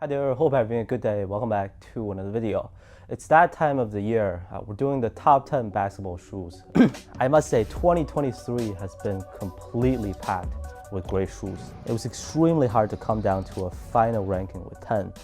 Hi there, hope you're having a good day. Welcome back to another video. It's that time of the year. We're doing the top 10 basketball shoes. I must say 2023 has been completely packed with great shoes. It was extremely hard to come down to a final ranking with 10,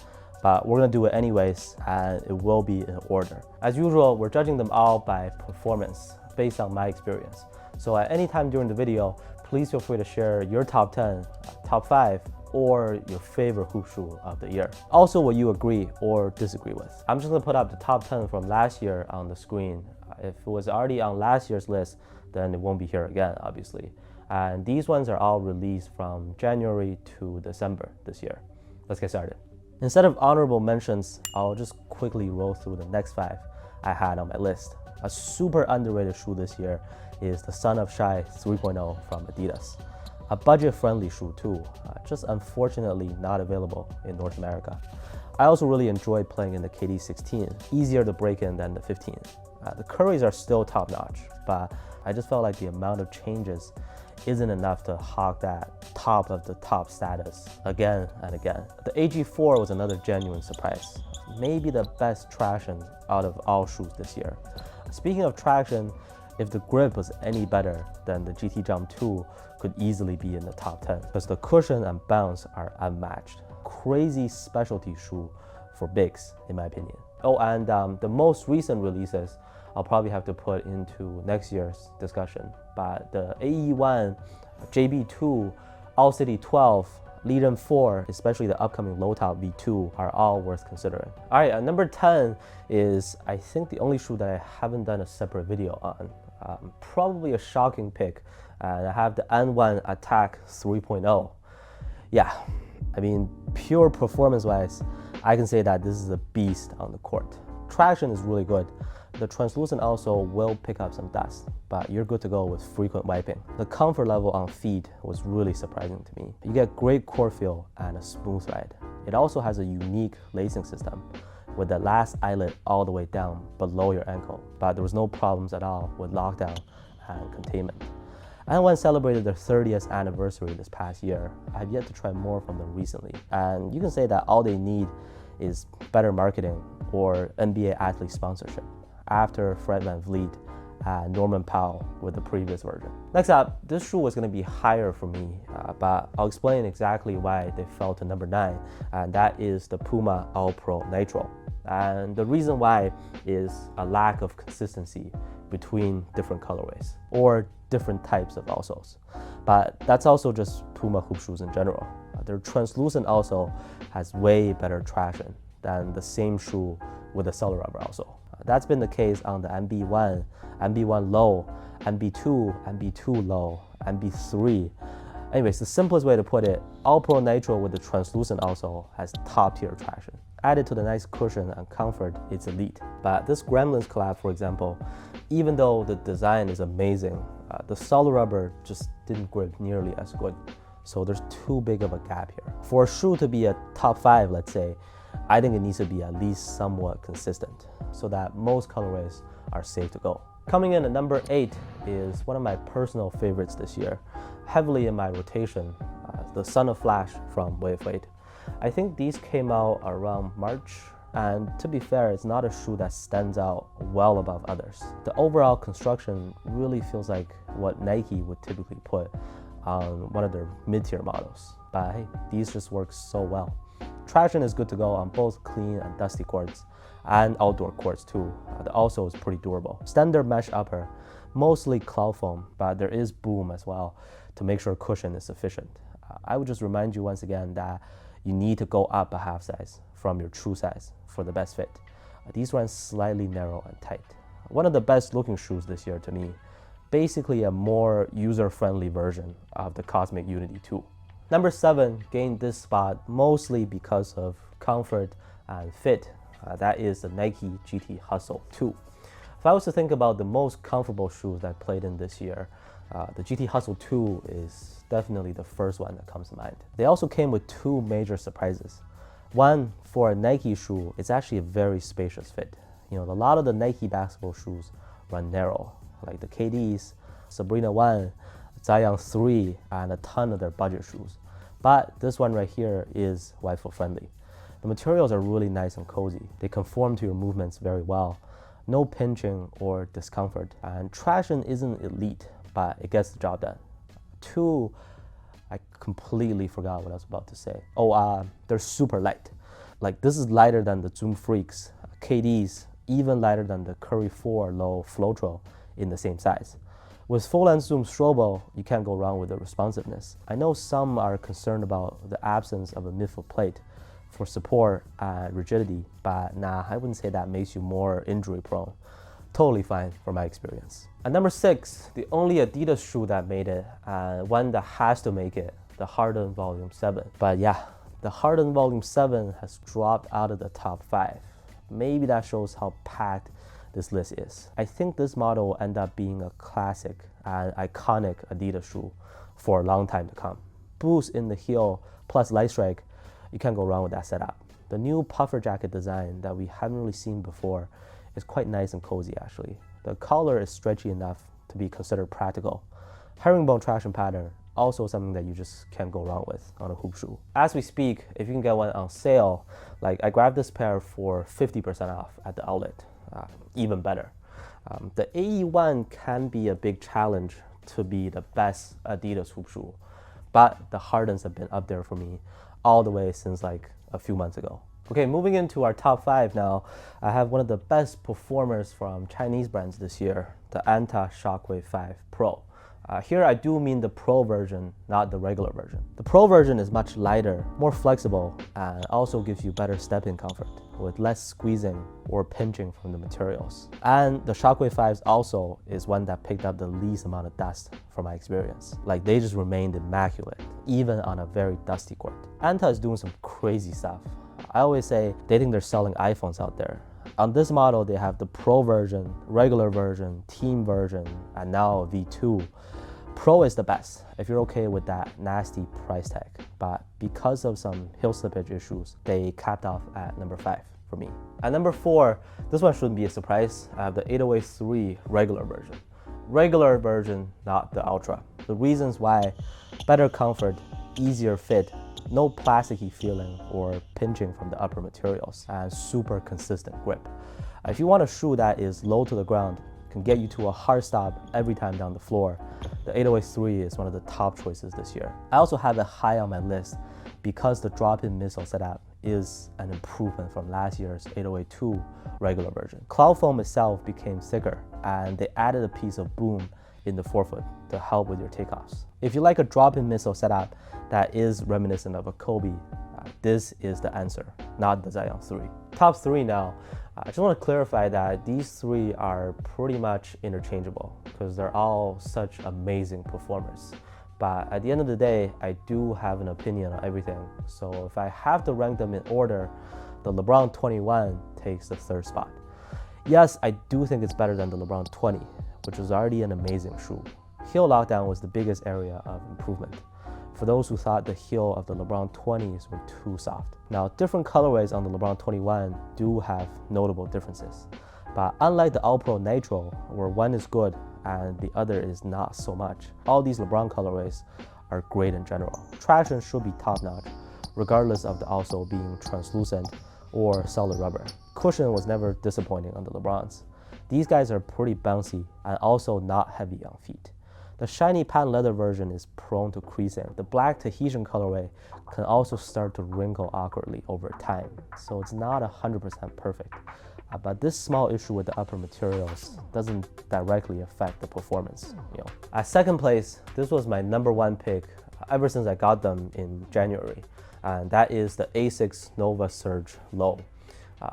but we're gonna do it anyways, and it will be in order. As usual, we're judging them all by performance based on my experience. So at any time during the video, please feel free to share your top 10, top 5, or your favorite hoop shoe of the year. Also, what you agree or disagree with. I'm just gonna put up the top 10 from last year on the screen. If it was already on last year's list, then it won't be here again, obviously. And these ones are all released from January to December this year. Let's get started. Instead of honorable mentions, I'll just quickly roll through the next 5 I had on my list. A super underrated shoe this year is the Son of Chi 3.0 from Adidas. A budget-friendly shoe too, just unfortunately not available in North America. I also really enjoyed playing in the KD 16, easier to break in than the 15. The Currys are still top-notch, but I just felt like the amount of changes isn't enough to hog that top of the top status again and again. The AG4 was another genuine surprise. Maybe the best traction out of all shoes this year. Speaking of traction, if the grip was any better, then the GT Jump 2 could easily be in the top 10 because the cushion and bounce are unmatched. Crazy specialty shoe for bigs, in my opinion. Oh, and the most recent releases, I'll probably have to put into next year's discussion. But the AE1, JB2, All City 12, Lead-In 4, especially the upcoming low top V2 are all worth considering. All right, number 10 is, I think, the only shoe that I haven't done a separate video on. Probably a shocking pick, and I have the N1 Attack 3.0. Yeah, I mean, pure performance-wise, I can say that this is a beast on the court. Traction is really good. The translucent outsole will pick up some dust, but you're good to go with frequent wiping. The comfort level on feet was really surprising to me. You get great core feel and a smooth ride. It also has a unique lacing system with the last eyelet all the way down below your ankle, but there was no problems at all with lockdown and containment. N1 celebrated their 30th anniversary this past year. I've yet to try more from them recently, and you can say that all they need is better marketing or NBA athlete sponsorship after Fred VanVleet and Norman Powell with the previous version. Next up, this shoe was going to be higher for me, but I'll explain exactly why they fell to number 9, and that is the Puma All Pro Nitro. And the reason why is a lack of consistency between different colorways or different types of outsoles. But that's also just Puma hoop shoes in general. Their translucent outsole has way better traction than the same shoe with a solid rubber outsole. That's been the case on the MB1, MB1 low, MB2, MB2 low, MB3. Anyways, the simplest way to put it, All Pro Nitro with the translucent outsole has top tier traction. Added to the nice cushion and comfort, it's elite. But this Gremlins collab, for example, even though the design is amazing, the solid rubber just didn't grip nearly as good. So there's too big of a gap here. For a shoe to be a top 5, let's say, I think it needs to be at least somewhat consistent so that most colorways are safe to go. Coming in at number 8 is one of my personal favorites this year, heavily in my rotation, the Son of Flash from WXY V4. I think these came out around March, and to be fair, it's not a shoe that stands out well above others. The overall construction really feels like what Nike would typically put on one of their mid-tier models, but hey, these just work so well. Traction is good to go on both clean and dusty courts, and outdoor courts too. The outsole is pretty durable. Standard mesh upper, mostly cloud foam, but there is boom as well to make sure cushion is sufficient. I would just remind you once again that you need to go up a half size from your true size for the best fit. These run slightly narrow and tight. One of the best looking shoes this year to me, basically a more user-friendly version of the Cosmic Unity 2. Number 7 gained this spot mostly because of comfort and fit. That is the Nike GT Hustle 2. If I was to think about the most comfortable shoes that I played in this year, the GT Hustle 2 is definitely the first one that comes to mind. They also came with 2 major surprises. One, for a Nike shoe, it's actually a very spacious fit. You know, a lot of the Nike basketball shoes run narrow, like the KDs, Sabrina 1, Zion 3, and a ton of their budget shoes. But this one right here is wide foot friendly. The materials are really nice and cozy. They conform to your movements very well. No pinching or discomfort. And traction isn't elite, but it gets the job done. 2, I completely forgot what I was about to say. They're super light. Like, this is lighter than the Zoom Freaks, KDs, even lighter than the Curry 4 Low Floatro in the same size. With full-length Zoom Strobo, you can't go wrong with the responsiveness. I know some are concerned about the absence of a midfoot plate for support and rigidity, but nah, I wouldn't say that makes you more injury prone. Totally fine from my experience. At number 6, the only Adidas shoe that made it, one that has to make it, the Harden Volume 7. But yeah, the Harden Volume 7 has dropped out of the top 5. Maybe that shows how packed this list is. I think this model will end up being a classic and iconic Adidas shoe for a long time to come. Boost in the heel plus light strike, you can't go wrong with that setup. The new puffer jacket design that we haven't really seen before is quite nice and cozy actually. The collar is stretchy enough to be considered practical. Herringbone traction pattern, also something that you just can't go wrong with on a hoop shoe. As we speak, if you can get one on sale, like I grabbed this pair for 50% off at the outlet, even better. The AE1 can be a big challenge to be the best Adidas hoop shoe, but the Hardens have been up there for me all the way since like a few months ago. Okay, moving into our top 5 now, I have one of the best performers from Chinese brands this year, the Anta Shockwave 5 Pro. Here I do mean the Pro version, not the regular version. The Pro version is much lighter, more flexible, and also gives you better step-in comfort with less squeezing or pinching from the materials. And the Shockwave 5 also is one that picked up the least amount of dust from my experience. Like, they just remained immaculate, even on a very dusty court. Anta is doing some crazy stuff. I always say they think they're selling iPhones out there. On this model, they have the Pro version, regular version, team version, and now V2. Pro is the best if you're okay with that nasty price tag, but because of some heel slippage issues, they capped off at number 5 for me. At number 4, this one shouldn't be a surprise. I have the 808 regular version. Regular version, not the Ultra. The reasons why: better comfort, easier fit, no plasticky feeling or pinching from the upper materials, and super consistent grip. If you want a shoe that is low to the ground, can get you to a hard stop every time down the floor, the 808 is one of the top choices this year. I also have it high on my list because the drop-in midsole setup is an improvement from last year's 808 regular version. Cloud foam itself became thicker, and they added a piece of boom in the forefoot to help with your takeoffs. If you like a drop-in midsole setup that is reminiscent of a Kobe, this is the answer, not the Zion 3. Top 3 now. I just want to clarify that these 3 are pretty much interchangeable because they're all such amazing performers. But at the end of the day, I do have an opinion on everything. So if I have to rank them in order, the LeBron 21 takes the 3rd spot. Yes, I do think it's better than the LeBron 20, which was already an amazing shoe. Heel lockdown was the biggest area of improvement for those who thought the heel of the LeBron 20s were too soft. Now, different colorways on the LeBron 21 do have notable differences, but unlike the All Pro Nitro, where one is good and the other is not so much, all these LeBron colorways are great in general. Traction should be top-notch, regardless of the outsole being translucent or solid rubber. Cushion was never disappointing on the LeBrons. These guys are pretty bouncy and also not heavy on feet. The shiny patent leather version is prone to creasing. The black Tahitian colorway can also start to wrinkle awkwardly over time, so it's not 100% perfect. But this small issue with the upper materials doesn't directly affect the performance. At 2nd place, this was my number 1 pick ever since I got them in January, and that is the Asics Nova Surge Low.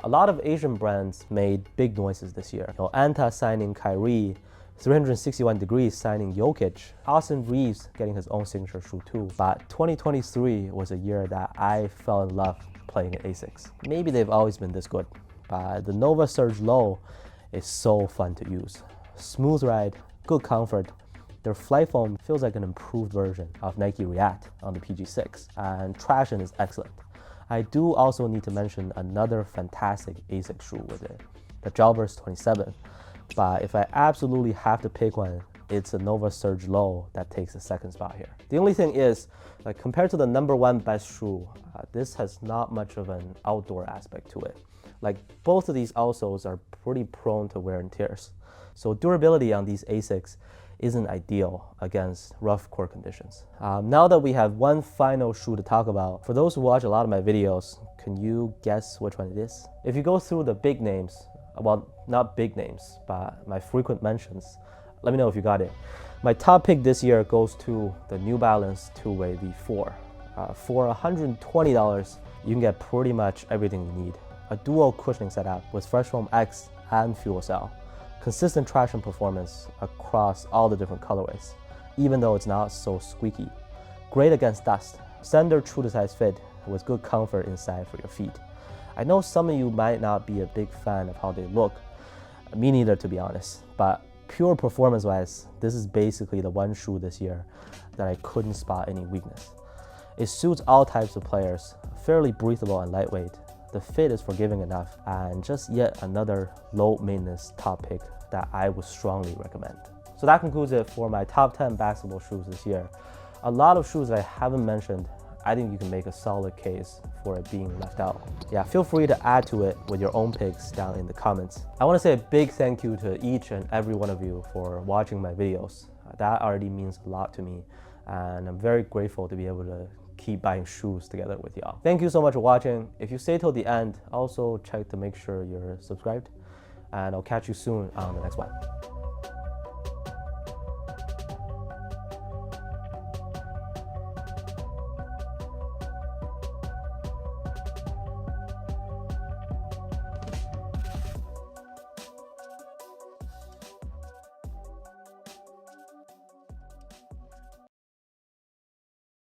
A lot of Asian brands made big noises this year. Anta signing Kyrie, 361 Degrees signing Jokic, Austin Reeves getting his own signature shoe too. But 2023 was a year that I fell in love playing at Asics. Maybe they've always been this good, but the Nova Surge Low is so fun to use. Smooth ride, good comfort. Their flight foam feels like an improved version of Nike React on the PG6, and traction is excellent. I do also need to mention another fantastic Asics shoe with it, the Gelburst 27. But if I absolutely have to pick one it's a Nova Surge Low that takes the second spot here. The only thing is, like compared to the #1 best shoe, this has not much of an outdoor aspect to it. Like both of these outsoles are pretty prone to wear and tears. So durability on these Asics isn't ideal against rough court conditions. Now that we have one final shoe to talk about, for those who watch a lot of my videos, can you guess which one it is? If you go through the big names, well, not big names, but my frequent mentions, let me know if you got it. My top pick this year goes to the New Balance 2-Way V4. For $120, you can get pretty much everything you need. A dual cushioning setup with Fresh Foam X and Fuel Cell. Consistent traction performance across all the different colorways, even though it's not so squeaky. Great against dust. Standard true to size fit with good comfort inside for your feet. I know some of you might not be a big fan of how they look. Me neither, to be honest. But pure performance-wise, this is basically the one shoe this year that I couldn't spot any weakness. It suits all types of players, fairly breathable and lightweight. The fit is forgiving enough, and just yet another low-maintenance top pick that I would strongly recommend. So that concludes it for my top 10 basketball shoes this year. A lot of shoes that I haven't mentioned, I think you can make a solid case for it being left out. Yeah, feel free to add to it with your own picks down in the comments. I want to say a big thank you to each and every one of you for watching my videos. That already means a lot to me, and I'm very grateful to be able to keep buying shoes together with y'all. Thank you so much for watching. If you stay till the end, also check to make sure you're subscribed, and I'll catch you soon on the next one.